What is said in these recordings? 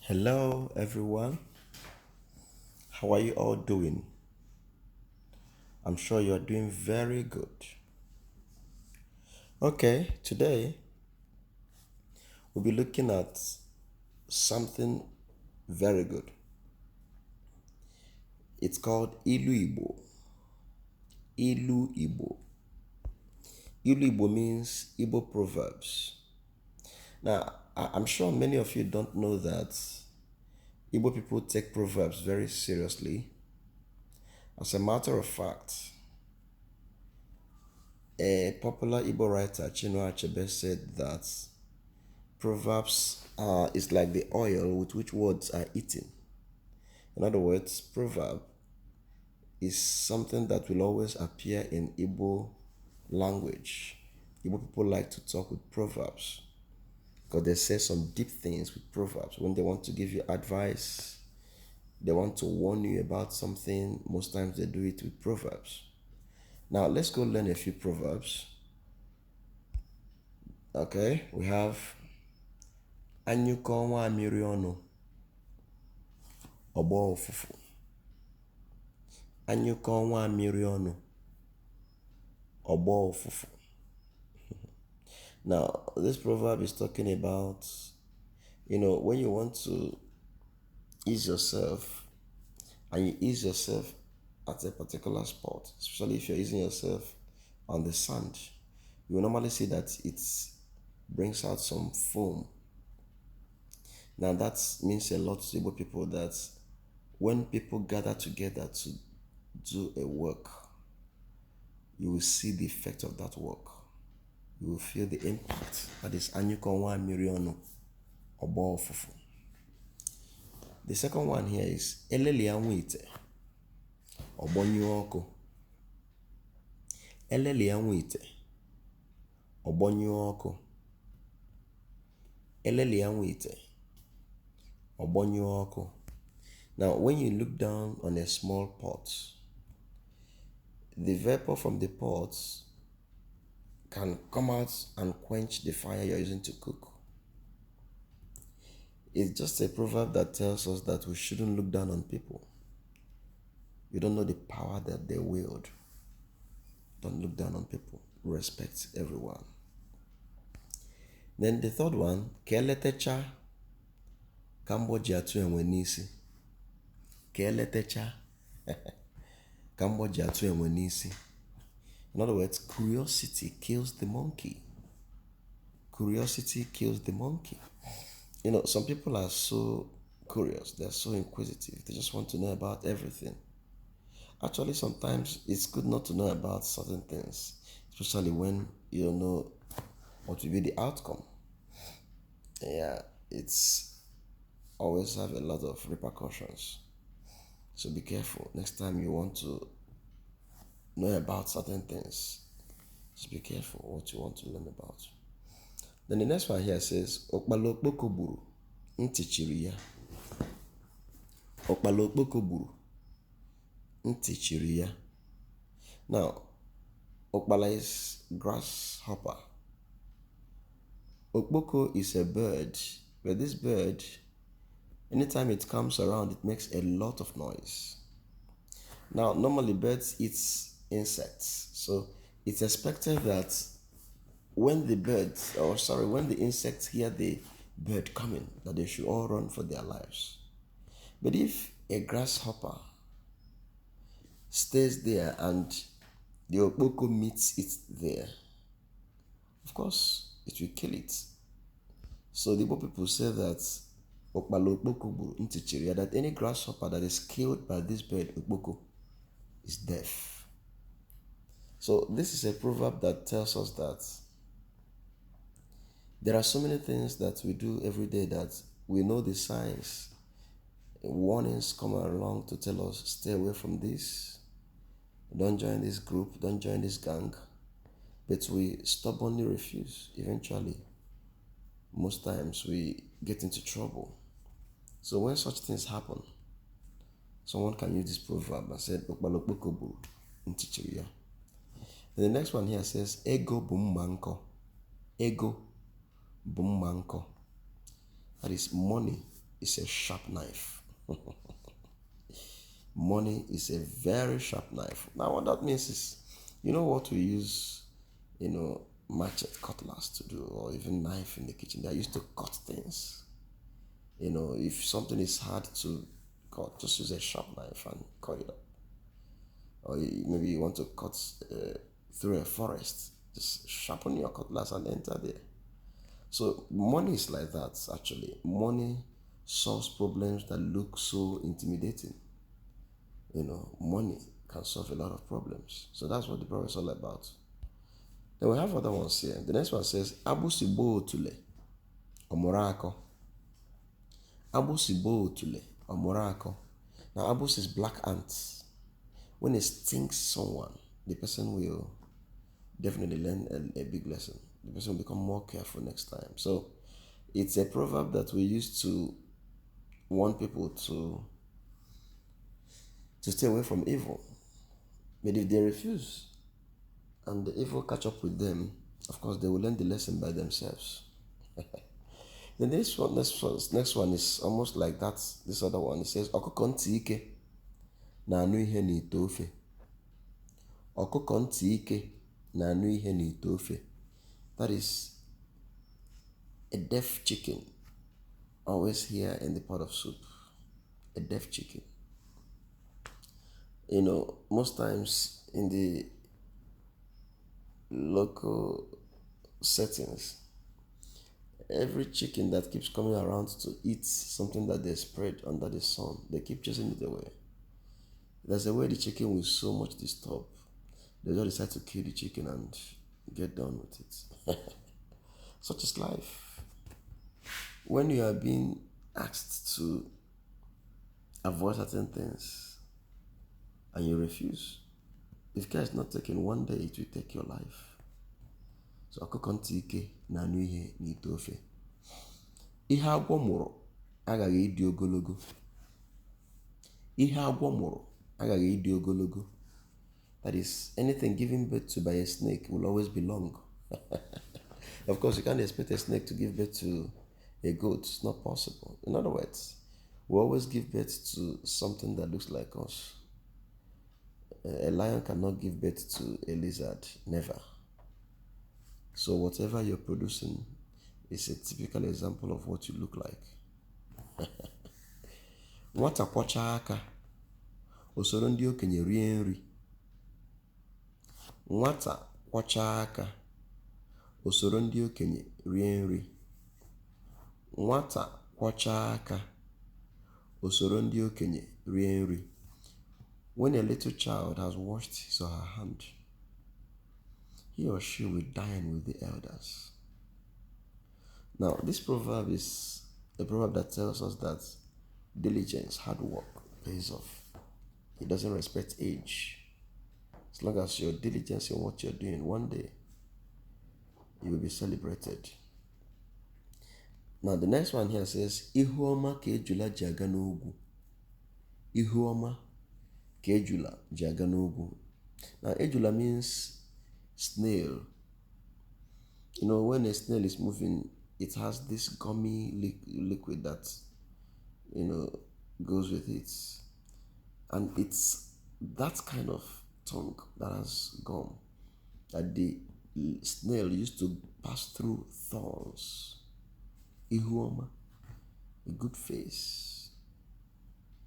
Hello, everyone. How are you all doing? I'm sure you're doing very good. Okay, today we'll be looking at something very good. It's called Ilu Igbo. Ilu Igbo. Ilu Igbo means Igbo Proverbs. Now, I'm sure many of you don't know that Igbo people take Proverbs very seriously. As a matter of fact, a popular Igbo writer, Chinua Achebe, said that Proverbs is like the oil with which words are eaten. In other words, proverb is something that will always appear in Igbo language. Igbo people like to talk with proverbs because they say some deep things with proverbs. When they want to give you advice, they want to warn you about something, most times they do it with proverbs. Now, let's go learn a few proverbs. Okay, we have Anyuko nwa amiri ọnụ, ọgbọ ụfụfụ. Anyuko nwa amiri ọnụ, ọgbọ ụfụfụ. Now, this proverb is talking about, when you want to ease yourself and you ease yourself at a particular spot, especially if you're easing yourself on the sand, you will normally see that it brings out some foam. Now, that means a lot to Igbo people that when people gather together to do a work, you will see the effect of that work. You will feel the impact. That is Anyuko nwa amiri ọnụ, ọgbọ ụfụfụ. The second one here is Eleli anwụ ite, ọgbọnyụ ọkụ. Eleli anwụ ite, ọgbọnyụ ọkụ. Eleli anwụ ite, ọgbọnyụ ọkụ. Now, when you look down on a small pot, the vapor from the pot can come out and quench the fire you're using to cook. It's just a proverb that tells us that we shouldn't look down on people. You don't know the power that they wield. Don't look down on people. Respect everyone. Then the third one, Keletecha Kamboja atu enwe n'isi. Keletecha Kamboja atu enwe n'isi. In other words, curiosity kills the monkey. Curiosity kills the monkey. Some people are so curious, they're so inquisitive, they just want to know about everything. Actually, sometimes it's good not to know about certain things, especially when you don't know what will be the outcome. Yeah, it's always have a lot of repercussions. So be careful. Next time you want to know about certain things, just be careful what you want to learn about. Then the next one here says, Okpalokpoko buru, ntị chiri ya. Okpalokpoko buru, ntị chiri ya. Now, Okpala is grasshopper. Okpoko is a bird, but this bird, anytime it comes around, it makes a lot of noise. Now, normally birds eat insects, so it's expected that when the insects hear the bird coming, that they should all run for their lives. But if a grasshopper stays there and the okpoko meets it there, of course, it will kill it. So the Igbo people say that that any grasshopper that is killed by this bird, okpoko, is deaf. So this is a proverb that tells us that there are so many things that we do every day that we know the signs. Warnings come along to tell us, stay away from this. Don't join this group. Don't join this gang. But we stubbornly refuse. Eventually, most times we get into trouble. So when such things happen, someone can use this proverb and say, Okbalokbokobu ntichiriya. The next one here says, Ego bummanko. Ego bummanko. That is money is a sharp knife. Money is a very sharp knife. Now, what that means is, you know what we use, machete, cutlass to do, or even knife in the kitchen. They are used to cut things. If something is hard to cut, just use a sharp knife and cut it up. Or maybe you want to cut through a forest, just sharpen your cutlass and enter there. So money is like that actually. Money solves problems that look so intimidating. Money can solve a lot of problems. So that's what the Proverbs is all about. Then we have other ones here. The next one says, Abusibo tule, omorako. Abusibo tule, omorako. Now, abus is black ants. When it stings someone, the person will definitely learn a big lesson. The person will become more careful next time. So, it's a proverb that we use to warn people to stay away from evil. But if they refuse and the evil catch up with them, of course, they will learn the lesson by themselves. The next one is almost like that. This other one, it says, Ọkụkọ ntị ike na-anụ ihe n'ite ofe. Ọkụkọ ntị ike na-anụ ihe n'ite ofe. That is a deaf chicken, always here in the pot of soup. A deaf chicken. Most times in the local settings, every chicken that keeps coming around to eat something that they spread under the sun, they keep chasing it away. There's a way the chicken will so much disturb, they just decide to kill the chicken and get done with it. Such is life. When you are being asked to avoid certain things and you refuse, if care is not taken, one day it will take your life. So ọkụkọ ntị ike na-anụ ihe n'ite ofe. Ihe agwọ mụrụ agaghị ịdị ogologo. Ihe agwọ mụrụ agaghị ịdị ogologo. That is, anything given birth to by a snake will always be long. Of course, you can't expect a snake to give birth to a goat. It's not possible. In other words, we always give birth to something that looks like us. A lion cannot give birth to a lizard. Never. So whatever you're producing is a typical example of what you look like. Nwata kwọchaa aka, osoro ndị okenye rie nri. Nwata kwọchaa aka, osoro ndị okenye rie nri. Nwata kwọchaa aka, osoro ndị okenye rie nri. When a little child has washed his or her hand, he or she will dine with the elders. Now, this proverb is a proverb that tells us that diligence, hard work, pays off. It doesn't respect age. As long as you're diligent in what you're doing, one day you will be celebrated. Now, the next one here says, Ihuoma ka ejula ji aga n'ugwu. Ihuoma ka ejula ji aga n'ugwu. Now, ejula means snail. When a snail is moving, it has this gummy liquid that, goes with it. And it's that kind of tongue that has gum that the snail used to pass through thorns. Ihuoma, a good face,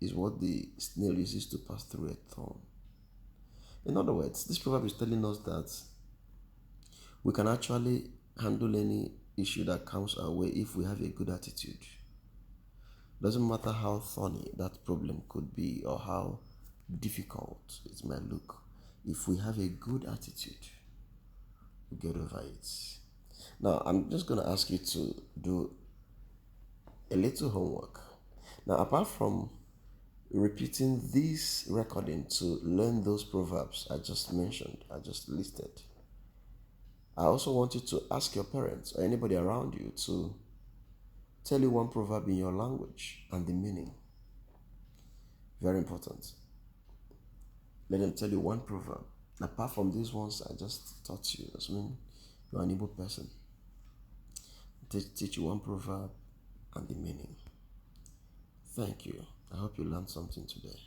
is what the snail uses to pass through a thorn. In other words, this proverb is telling us that we can actually handle any issue that comes our way if we have a good attitude. Doesn't matter how thorny that problem could be or how difficult it might look. If we have a good attitude, we get over it. Now, I'm just going to ask you to do a little homework. Now, apart from repeating this recording to learn those proverbs I just mentioned, I just listed, I also want you to ask your parents or anybody around you to tell you one proverb in your language and the meaning. Very important. Let them tell you one proverb. Apart from these ones I just taught you, that's when you're an Igbo person. Teach you one proverb and the meaning. Thank you. I hope you learned something today.